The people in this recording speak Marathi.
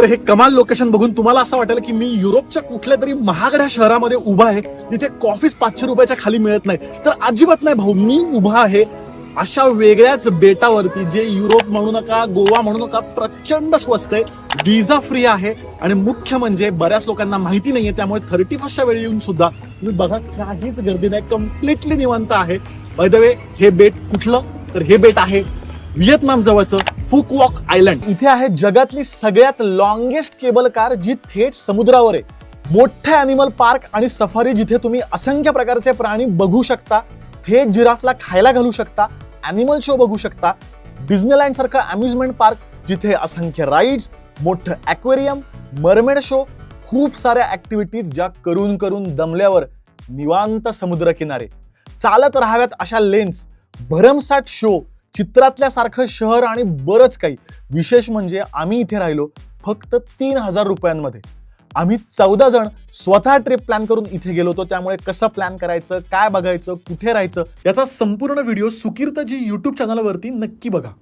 तर हे कमाल लोकेशन बघून तुम्हाला असं वाटेल की मी युरोपच्या कुठल्या तरी महागड्या शहरामध्ये उभा आहे, जिथे कॉफीच 500 रुपयाच्या खाली मिळत नाही. तर अजिबात नाही भाऊ, मी उभा आहे अशा वेगळ्याच बेटावरती, जे युरोप म्हणू नका, गोवा म्हणू नका, प्रचंड स्वस्त आहे, व्हिसा फ्री आहे आणि मुख्य म्हणजे बऱ्याच लोकांना माहिती नाहीये, त्यामुळे 31च्या वेळी येऊन सुद्धा तुम्ही बघा काहीच गर्दी नाही, कम्प्लिटली निवांत आहे. बाय द वे, हे बेट कुठलं? तर हे बेट आहे व्हिएतनाम जवळचं फुक वॉक आयलंड. इथे आहे जगातली सगळ्यात लॉंगेस्ट केबल कार, जी थेट समुद्रावर आहे. मोठे अॅनिमल पार्क आणि सफारी, जिथे तुम्ही असंख्य प्रकारचे प्राणी बघू शकता, थेट जिराफला खायला घालू शकता, अॅनिमल शो बघू शकता, डिझनीलँड सारखं अम्युजमेंट पार्क, जिथे असंख्य राईड्स, मोठं ॲक्वेरियम, मरमेड शो, खूप साऱ्या ऍक्टिव्हिटीज, ज्या करून करून दमल्यावर निवांत समुद्रकिनारे चालत राहाव्यात अशा लेन्स, भरमसाठ शो, चित्रातल्या सारखं शहर आणि बरंच काही. विशेष म्हणजे आम्ही इथे राहिलो फक्त 3000 रुपयांमध्ये. आम्ही 14 जण स्वतः ट्रिप प्लॅन करून इथे गेलो होतो, त्यामुळे कसं प्लॅन करायचं, काय बघायचं, कुठे राहायचं, याचा संपूर्ण व्हिडिओ सुकीर्तजी YouTube चॅनलवरती नक्की बघा.